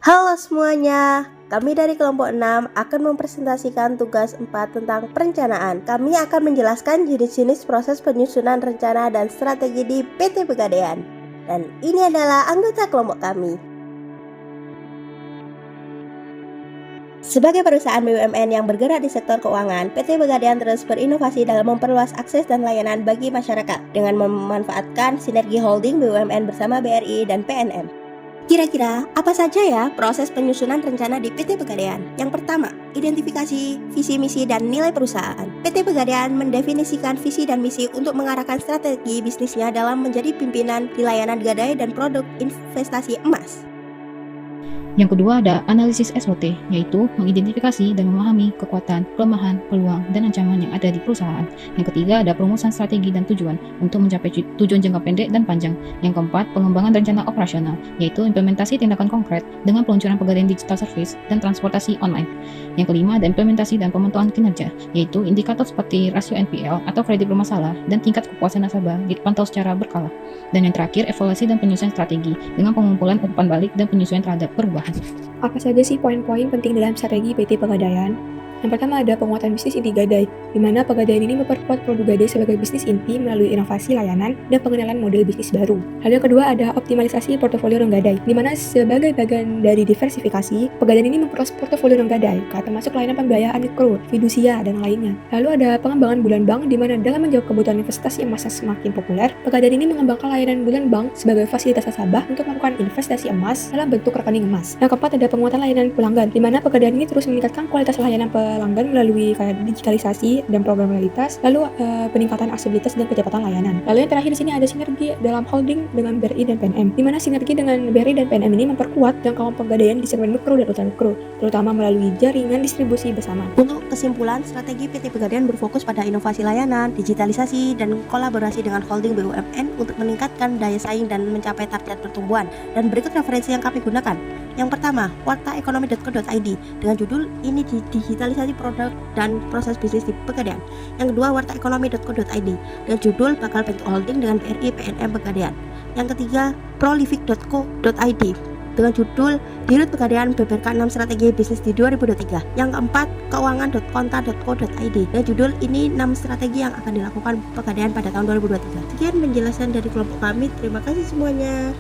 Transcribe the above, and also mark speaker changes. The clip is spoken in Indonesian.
Speaker 1: Halo semuanya, kami dari kelompok 6 akan mempresentasikan tugas 4 tentang perencanaan. Kami akan menjelaskan jenis-jenis proses penyusunan rencana dan strategi di PT Pegadaian. Dan ini adalah anggota kelompok kami. Sebagai perusahaan BUMN yang bergerak di sektor keuangan, PT Pegadaian terus berinovasi dalam memperluas akses dan layanan bagi masyarakat dengan memanfaatkan sinergi holding BUMN bersama BRI dan PNM. Kira-kira apa saja ya proses penyusunan rencana di PT Pegadaian? Yang pertama, identifikasi visi misi dan nilai perusahaan. PT Pegadaian mendefinisikan visi dan misi untuk mengarahkan strategi bisnisnya dalam menjadi pimpinan di layanan gadai dan produk investasi emas.
Speaker 2: Yang kedua ada analisis SWOT, yaitu mengidentifikasi dan memahami kekuatan, kelemahan, peluang, dan ancaman yang ada di perusahaan. Yang ketiga ada perumusan strategi dan tujuan untuk mencapai tujuan jangka pendek dan panjang. Yang keempat, pengembangan rencana operasional, yaitu implementasi tindakan konkret dengan peluncuran Pegadaian Digital Service dan transportasi online. Yang kelima ada implementasi dan pemantauan kinerja, yaitu indikator seperti rasio NPL atau kredit bermasalah dan tingkat kepuasan nasabah dipantau secara berkala. Dan yang terakhir, evaluasi dan penyusunan strategi dengan pengumpulan umpan balik dan penyesuaian terhadap perubahan.
Speaker 3: Apa saja sih poin-poin penting dalam strategi PT Pegadaian? Yang pertama ada penguatan bisnis inti Gadai, di mana Pegadaian ini memperkuat produk Gadai sebagai bisnis inti melalui inovasi layanan dan pengenalan model bisnis baru. Lalu yang kedua ada optimalisasi portofolio non Gadai, di mana sebagai bagian dari diversifikasi, Pegadaian ini memperluas portofolio non Gadai, termasuk layanan pembiayaan mikro, fidusia, dan lainnya. Lalu ada pengembangan bulan bank, di mana dalam menjawab kebutuhan investasi emas yang semakin populer, Pegadaian ini mengembangkan layanan bulan bank sebagai fasilitas nasabah untuk melakukan investasi emas dalam bentuk rekening emas. Yang keempat ada penguatan layanan pelanggan, di mana Pegadaian ini terus meningkatkan kualitas layanan pelanggan melalui digitalisasi dan program loyalitas, lalu peningkatan aksesibilitas dan kecepatan layanan. Lalu yang terakhir di sini ada sinergi dalam holding dengan BRI dan PNM, di mana sinergi dengan BRI dan PNM ini memperkuat jangkauan Pegadaian di segmen mikro dan ultramikro, terutama melalui jaringan distribusi bersama.
Speaker 1: Untuk kesimpulan, strategi PT Pegadaian berfokus pada inovasi layanan, digitalisasi, dan kolaborasi dengan holding BUMN untuk meningkatkan daya saing dan mencapai target pertumbuhan. Dan berikut referensi yang kami gunakan. Yang pertama, wartaekonomi.co.id dengan judul "Ini digitalisasi produk dan proses bisnis di Pegadaian". Yang kedua, wartaekonomi.co.id dengan judul "Bakal Bentuk Holding dengan BRI PNM Pegadaian". Yang ketiga, prolific.co.id dengan judul "Dirut Pegadaian beberkan 6 strategi bisnis di 2023". Yang keempat, keuangan.konta.co.id dengan judul "Ini 6 strategi yang akan dilakukan Pegadaian pada tahun 2023". Sekian penjelasan dari kelompok kami. Terima kasih semuanya.